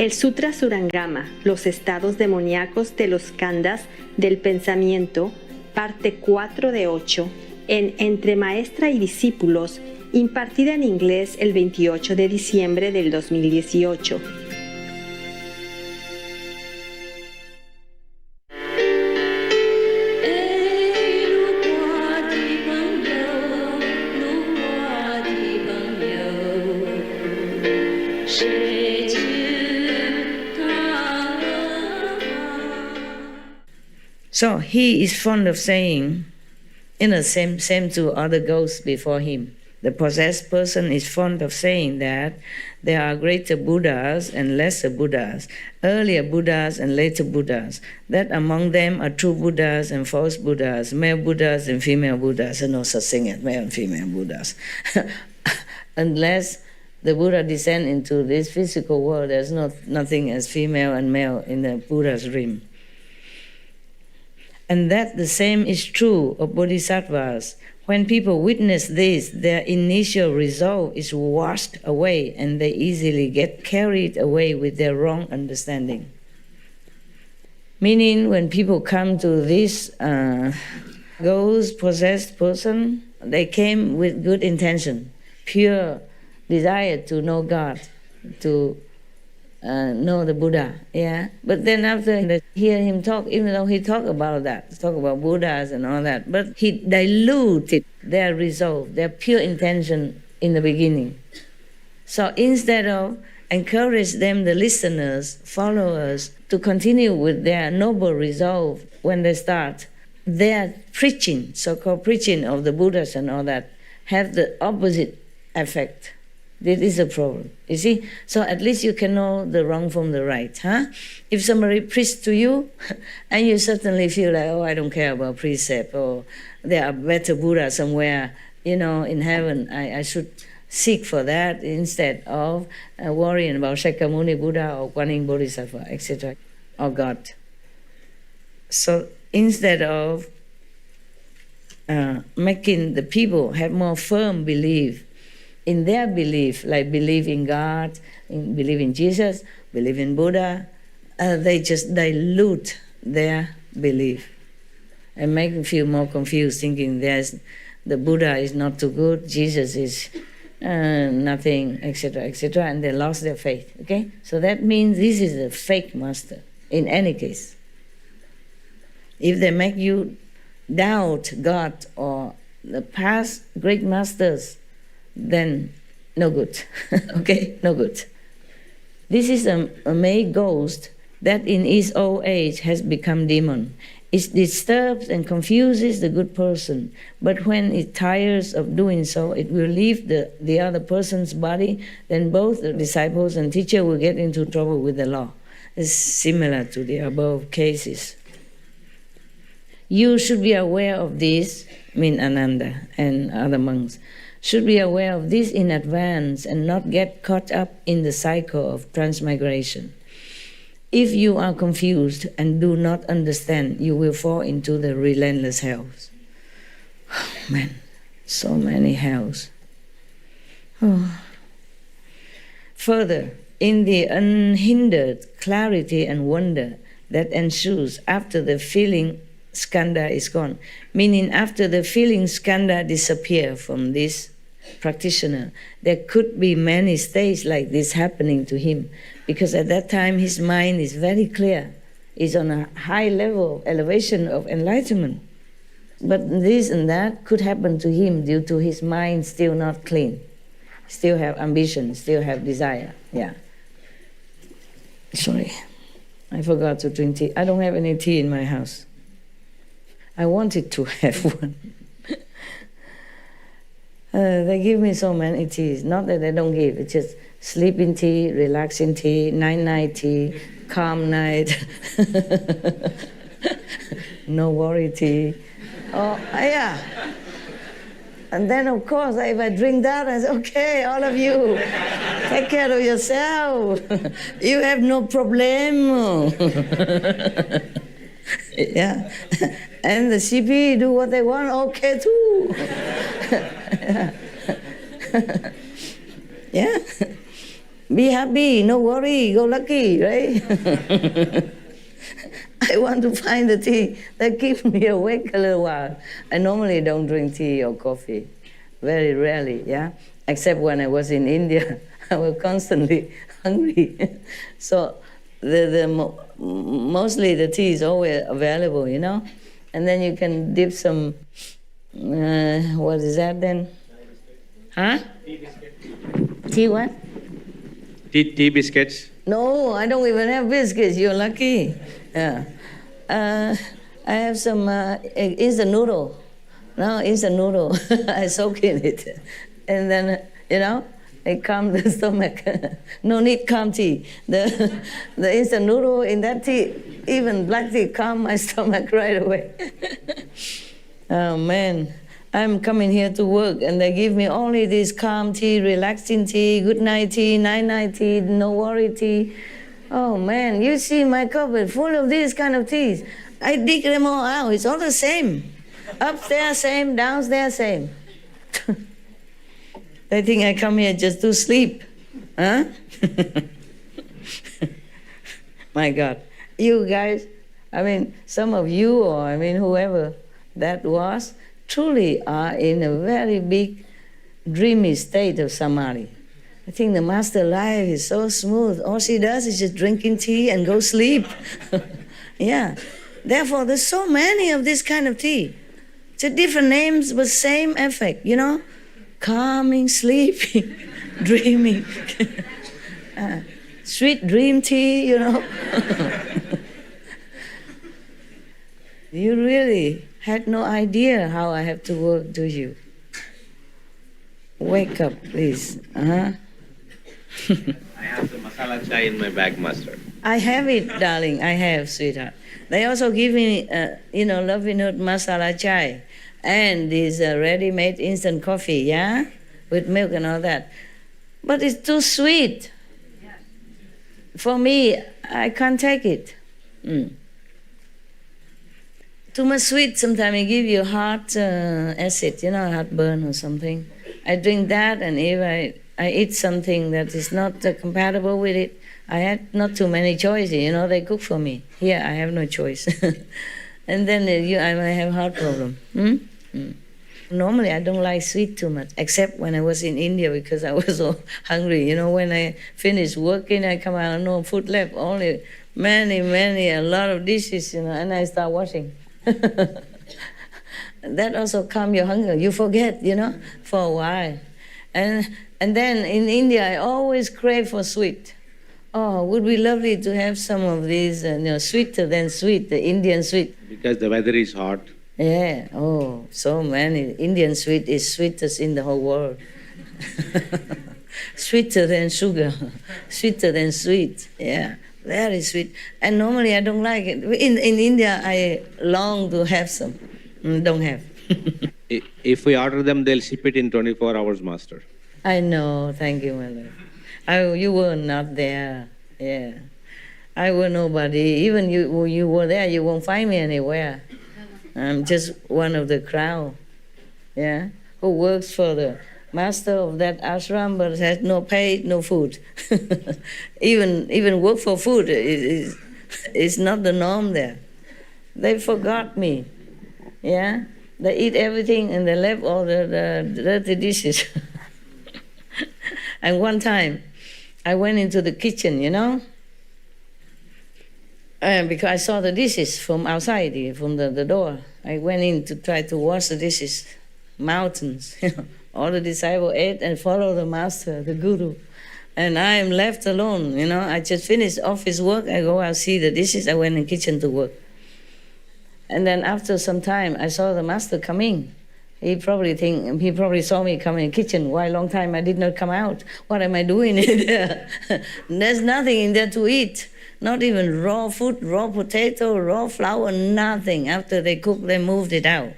El Sutra Surangama, los estados demoníacos de los Skandhas del pensamiento, parte 4 de 8, en Entre Maestra y Discípulos, impartida en inglés el 28 de diciembre del 2018. So he is fond of saying, same to other ghosts before him. The possessed person is fond of saying that there are greater Buddhas and lesser Buddhas, earlier Buddhas and later Buddhas, that among them are true Buddhas and false Buddhas, male Buddhas and female Buddhas, and no such thing as male and female Buddhas. Unless the Buddha descend into this physical world, there's nothing as female and male in the Buddha's realm. And that the same is true of bodhisattvas. When people witness this, their initial resolve is washed away and they easily get carried away with their wrong understanding. Meaning when people come to this ghost possessed person, they came with good intention, pure desire to know God, to know the Buddha, yeah. But then after they hear him talk, even though he talk about Buddhas and all that, but he diluted their resolve, their pure intention in the beginning. So instead of encourage them, the listeners, followers, to continue with their noble resolve when they start, their preaching, so-called preaching of the Buddhas and all that, have the opposite effect. This is a problem, you see? So at least you can know the wrong from the right, huh? If somebody preaches to you, and you certainly feel like, oh, I don't care about precept, or there are better Buddha somewhere, in heaven, I should seek for that instead of worrying about Shakyamuni Buddha or Guanyin Bodhisattva, etc., or God. So instead of making the people have more firm belief in their belief, like believe in God, believe in Jesus, believe in Buddha, they just dilute their belief and make them feel more confused, thinking the Buddha is not too good, Jesus is nothing, etc., etc., and they lost their faith, okay? So that means this is a fake master, in any case. If they make you doubt God or the past great masters, then no good, okay? No good. This is a male ghost that in its old age has become demon. It disturbs and confuses the good person, but when it tires of doing so, it will leave the other person's body, then both the disciples and teacher will get into trouble with the law. It's similar to the above cases. You should be aware of this, Ananda and other monks, should be aware of this in advance and not get caught up in the cycle of transmigration. If you are confused and do not understand, you will fall into the relentless hells. Oh, man, so many hells. Oh. Further, in the unhindered clarity and wonder that ensues after the feeling skandha is gone, meaning after the feeling skandha disappear from this practitioner, there could be many states like this happening to him, because at that time his mind is very clear, is on a high level elevation of enlightenment. But this and that could happen to him due to his mind still not clean, still have ambition, still have desire. Yeah. Sorry, I forgot to drink tea. I don't have any tea in my house. I wanted to have one. They give me so many teas. Not that they don't give, it's just sleeping tea, relaxing tea, night-night tea, calm night, no worry tea. Oh, yeah. And then, of course, if I drink that, I say, okay, all of you, take care of yourself. You have no problem. Yeah. And the CP do what they want, okay too. Yeah. Be happy, no worry, go lucky, right? I want to find the tea that keeps me awake a little while. I normally don't drink tea or coffee, very rarely, yeah? Except when I was in India, I was constantly hungry. So mostly the tea is always available, you know? And then you can dip some, what is that then? Huh? Tea what? Tea biscuits. No, I don't even have biscuits. You're lucky. Yeah. I have some instant noodle. No, instant noodle. I soak in it. And then, you know, it calms the stomach. No need calm tea. The instant noodle in that tea, even black tea, calm my stomach right away. Oh, man. I'm coming here to work, and they give me only this calm tea, relaxing tea, good night tea, night tea, no worry tea. Oh man, you see my cupboard full of these kind of teas. I dig them all out. It's all the same. Upstairs same, downstairs same. They think I come here just to sleep, huh? My God, you guys. I mean, some of you, or I mean, whoever that was, truly are in a very big, dreamy state of samadhi. I think the master life is so smooth. All she does is just drinking tea and go sleep. Yeah. Therefore, there's so many of this kind of tea. It's a different names, but same effect, you know? Calming, sleeping, dreaming. Sweet dream tea, you know? You really had no idea how I have to work, do you? Wake up, please. I have the masala chai in my bag, Master. I have it, darling. I have, sweetheart. They also give me, Lovinghood masala chai and this ready-made instant coffee, yeah? With milk and all that. But it's too sweet. For me, I can't take it. Too much sweet, sometimes it give you heart acid, heartburn or something. I drink that, and if I eat something that is not compatible with it, I had not too many choices, they cook for me. Here, I have no choice. And then I might have heart problem. Normally, I don't like sweet too much, except when I was in India because I was so hungry. When I finished working, I come out, no food left, only a lot of dishes, and I start washing. That also calm your hunger. You forget, for a while. And then in India, I always crave for sweet. Oh, would be lovely to have some of these, sweeter than sweet, the Indian sweet. Because the weather is hot. Yeah, oh, so many. Indian sweet is sweetest in the whole world. Sweeter than sugar, sweeter than sweet, yeah. Very sweet. And normally I don't like it. In India, I long to have some. Don't have. If we order them, they'll ship it in 24 hours, Master. I know. Thank you, my love. You were not there. Yeah. I were nobody. Even you were there, you won't find me anywhere. I'm just one of the crowd. Yeah. Who works for the master of that ashram, but has no pay, no food. Even work for food is not the norm there. They forgot me. Yeah, they eat everything and they left all the dirty dishes. And one time, I went into the kitchen, because I saw the dishes from outside, from the door. I went in to try to wash the dishes, mountains. All the disciples ate and followed the master, the guru. And I am left alone, I just finished office work. I go out, see the dishes. I went in the kitchen to work. And then after some time, I saw the master coming. He probably saw me come in the kitchen. Why long time I did not come out? What am I doing in there? There's nothing in there to eat. Not even raw food, raw potato, raw flour, nothing. After they cooked, they moved it out.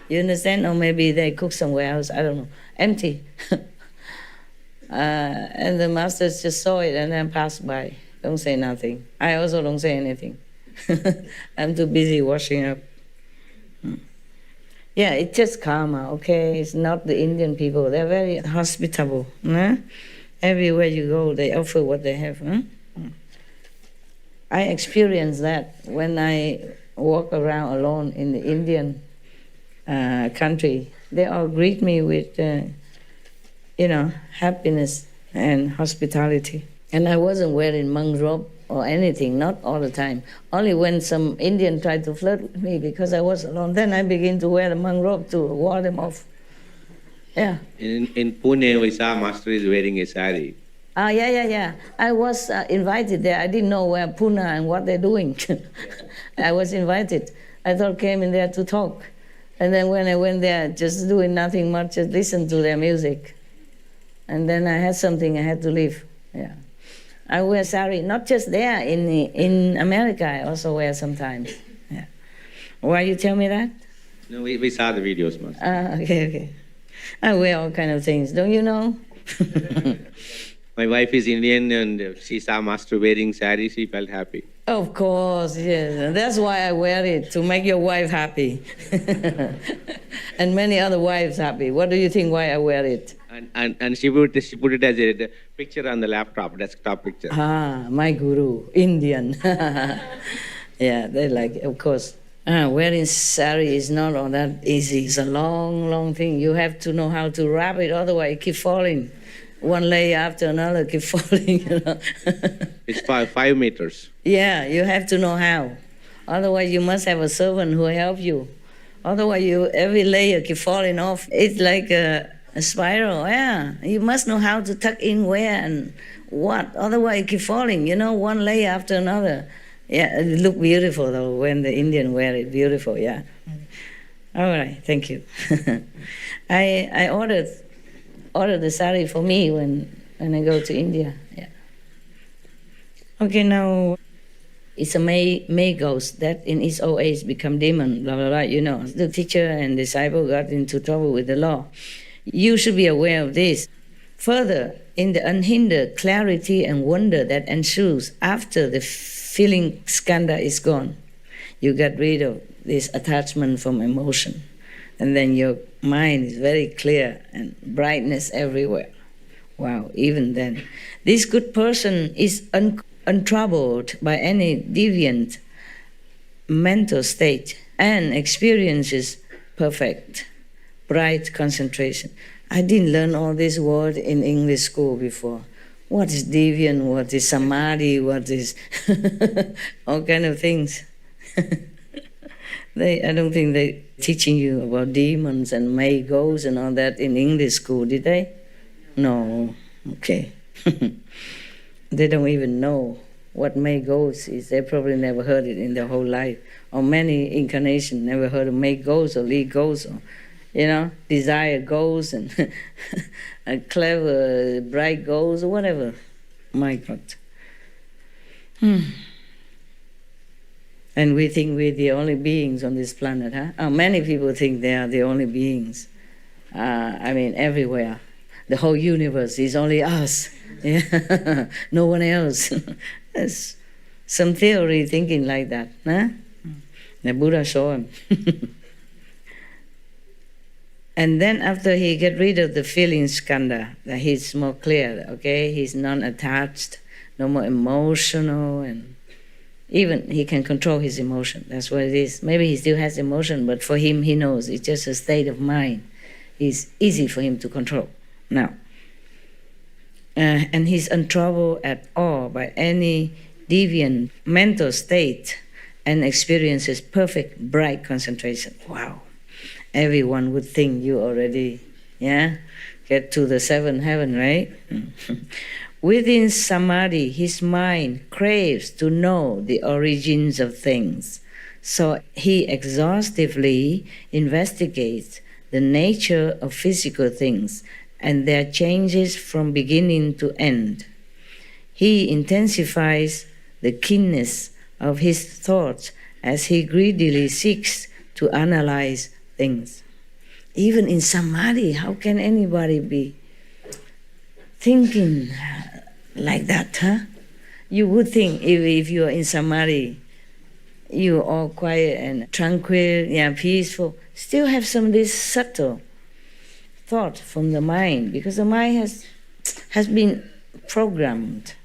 You understand? Or maybe they cook somewhere else. I don't know. Empty. And the masters just saw it and then passed by. Don't say nothing. I also don't say anything. I'm too busy washing up. Yeah, it's just karma, okay? It's not the Indian people. They're very hospitable. They Everywhere you go, they offer what they have. I experienced that when I walk around alone in the Indian country. They all greet me with, happiness and hospitality. And I wasn't wearing monk robe or anything, not all the time. Only when some Indian tried to flirt with me because I was alone, then I began to wear the monk robe to ward them off. Yeah. In Pune, we saw Master is wearing a sari. Yeah. I was invited there. I didn't know where Pune and what they're doing. I was invited. I thought came in there to talk. And then when I went there, just doing nothing much, just listen to their music. And then I had something I had to leave. Yeah. I wear sari, not just there, in America I also wear sometimes. Yeah. Why you tell me that? No, we saw the videos, Master. Okay. I wear all kind of things, don't you know? My wife is Indian and she saw Master wearing sari, she felt happy. Of course, yes. And that's why I wear it, to make your wife happy. And many other wives happy. What do you think why I wear it? And she put it as a picture on the laptop, desktop picture. My guru, Indian. Yeah, they like it, of course. Wearing sari is not all that easy. It's a long, long thing. You have to know how to wrap it, otherwise it keep falling. One layer after another keep falling, It's 5 meters. Yeah, you have to know how. Otherwise you must have a servant who help you. Otherwise every layer keep falling off. It's like a spiral, yeah. You must know how to tuck in where and what. Otherwise it keep falling, one layer after another. Yeah, it look beautiful though when the Indian wear it. Beautiful, yeah. All right, thank you. I ordered the sari for me when I go to India. Yeah. Okay, now it's a May ghost that in its old age become demon, blah, blah, blah. The teacher and disciple got into trouble with the law. You should be aware of this. Further, in the unhindered clarity and wonder that ensues after the feeling skandha is gone, you get rid of this attachment from emotion. And then your mind is very clear and brightness everywhere. Wow, even then. This good person is untroubled by any deviant mental state and experiences perfect, bright concentration. I didn't learn all these words in English school before. What is deviant? What is samadhi? What is all kind of things. I don't think they teaching you about demons and May ghosts and all that in English school, did they? No. Okay. They don't even know what May ghosts is. They probably never heard it in their whole life. Or many incarnations never heard of May ghosts or Lee ghosts or, desire ghosts and a clever, bright ghosts or whatever. My God. And we think we're the only beings on this planet, huh? Many people think they are the only beings. Everywhere. The whole universe is only us. Yeah. No one else. There's some theory thinking like that, huh? The Buddha showed him. And then after he get rid of the feeling skandha, that he's more clear, okay? He's non-attached, no more emotional, and even he can control his emotion. That's what it is. Maybe he still has emotion, but for him, he knows it's just a state of mind. It's easy for him to control now. And he's untroubled at all by any deviant mental state and experiences perfect, bright concentration. Wow. Everyone would think you already, get to the seventh heaven, right? Within samadhi, his mind craves to know the origins of things. So he exhaustively investigates the nature of physical things and their changes from beginning to end. He intensifies the keenness of his thoughts as he greedily seeks to analyze things. Even in samadhi, how can anybody be thinking like that, huh? You would think if you are in samadhi, you're all quiet and tranquil, peaceful, still have some of this subtle thought from the mind, because the mind has been programmed.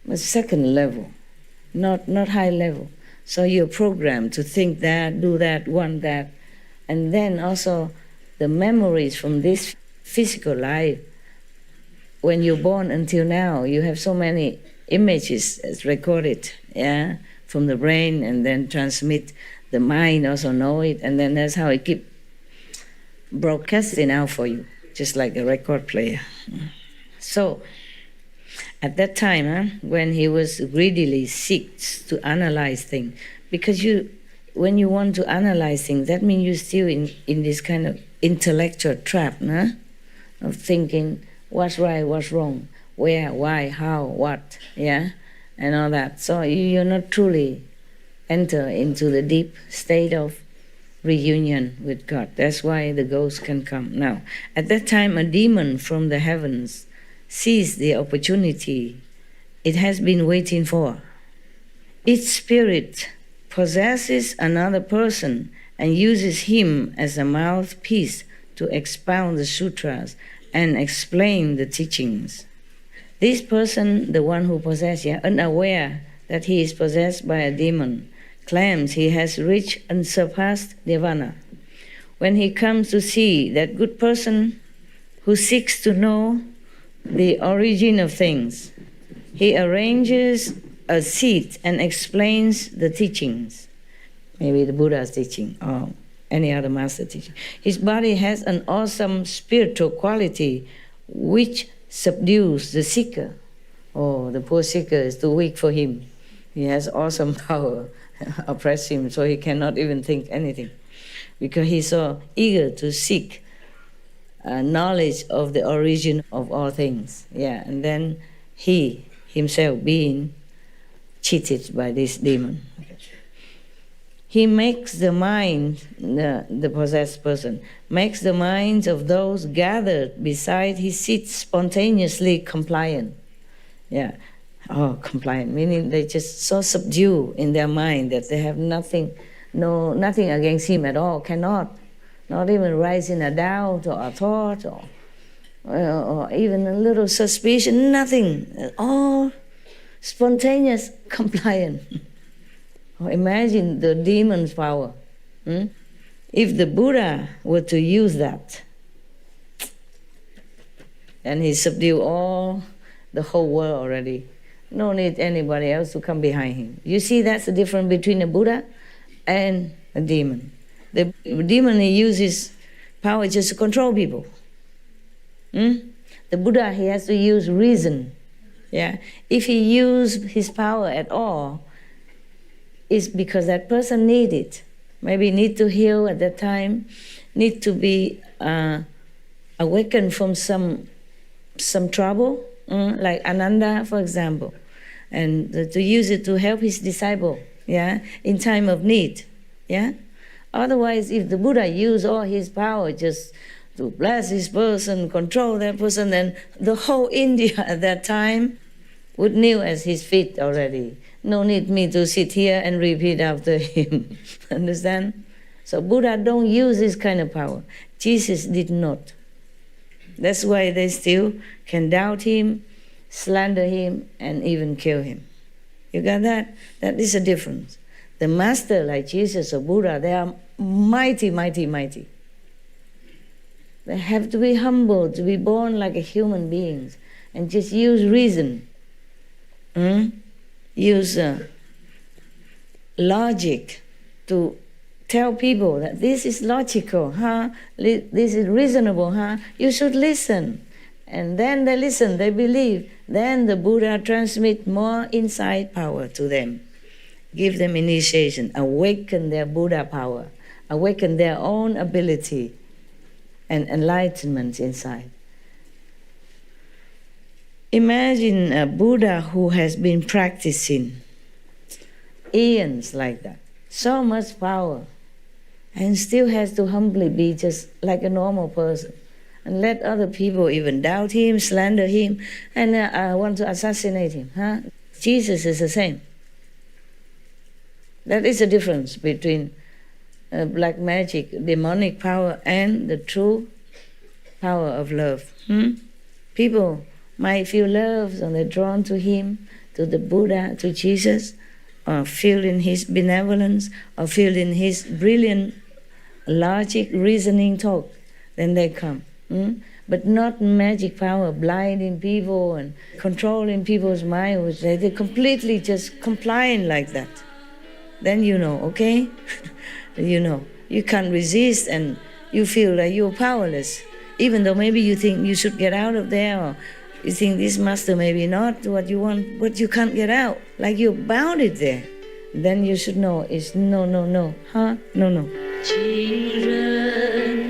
It's second level, not high level. So you're programmed to think that, do that, want that. And then also the memories from this physical life. When you're born until now, you have so many images as recorded, yeah, from the brain, and then transmit. The mind also know it, and then that's how it keep broadcasting out for you, just like a record player. So at that time, when he was greedily seeks to analyze things, because when you want to analyze things, that means you're still in this kind of intellectual trap, of thinking what's right, what's wrong, where, why, how, what, yeah, and all that. So you're not truly enter into the deep state of reunion with God. That's why the ghost can come. Now, at that time, a demon from the heavens sees the opportunity it has been waiting for. Its spirit possesses another person and uses him as a mouthpiece to expound the sutras and explain the teachings. This person, the one who possesses, unaware that he is possessed by a demon, claims he has reached unsurpassed nirvana. When he comes to see that good person who seeks to know the origin of things, he arranges a seat and explains the teachings, maybe the Buddha's teaching or any other master teaching. His body has an awesome spiritual quality which subdues the seeker. Oh, the poor seeker is too weak for him. He has awesome power, oppress him, so he cannot even think anything, because he's so eager to seek knowledge of the origin of all things. Yeah, and then he himself being cheated by this demon. He makes the mind, the possessed person, makes the minds of those gathered beside his seat spontaneously compliant. Yeah, compliant, meaning they just so subdued in their mind that they have nothing against him at all, cannot, not even rise in a doubt or a thought or even a little suspicion, nothing, all spontaneous compliant. Imagine the demon's power. If the Buddha were to use that, and he subdued the whole world already, no need anybody else to come behind him. You see, that's the difference between a Buddha and a demon. The demon, he uses power just to control people. The Buddha, he has to use reason. Yeah, if he used his power at all, it's because that person needs it. Maybe need to heal at that time, need to be awakened from some trouble, like Ananda, for example, and to use it to help his disciple, yeah, in time of need, yeah. Otherwise, if the Buddha used all his power just to bless this person, control that person, then the whole India at that time would kneel at his feet already. No need me to sit here and repeat after him. Understand? So Buddha don't use this kind of power. Jesus did not. That's why they still can doubt him, slander him, and even kill him. You got that? That is a difference. The master like Jesus or Buddha, they are mighty, mighty, mighty. They have to be humble, to be born like a human beings, and just use reason. Use logic to tell people that this is logical, this is reasonable, you should listen. And then they listen, they believe. Then the Buddha transmit more insight power to them. Give them initiation, awaken their Buddha power, awaken their own ability and enlightenment inside. Imagine a Buddha who has been practicing eons like that, so much power, and still has to humbly be just like a normal person and let other people even doubt him, slander him, and want to assassinate him. Jesus is the same. That is the difference between black magic, demonic power, and the true power of love. People might feel love, so they're drawn to him, to the Buddha, to Jesus, or feel in his benevolence, or feel in his brilliant logic, reasoning talk, then they come. But not magic power, blinding people and controlling people's minds. They're completely just complying like that. Then you know, okay? You know, you can't resist and you feel like you're powerless. Even though maybe you think you should get out of there, or you think this master maybe not what you want, but you can't get out. Like you're bounded there. Then you should know it's no, no, no. Huh? No, no. Children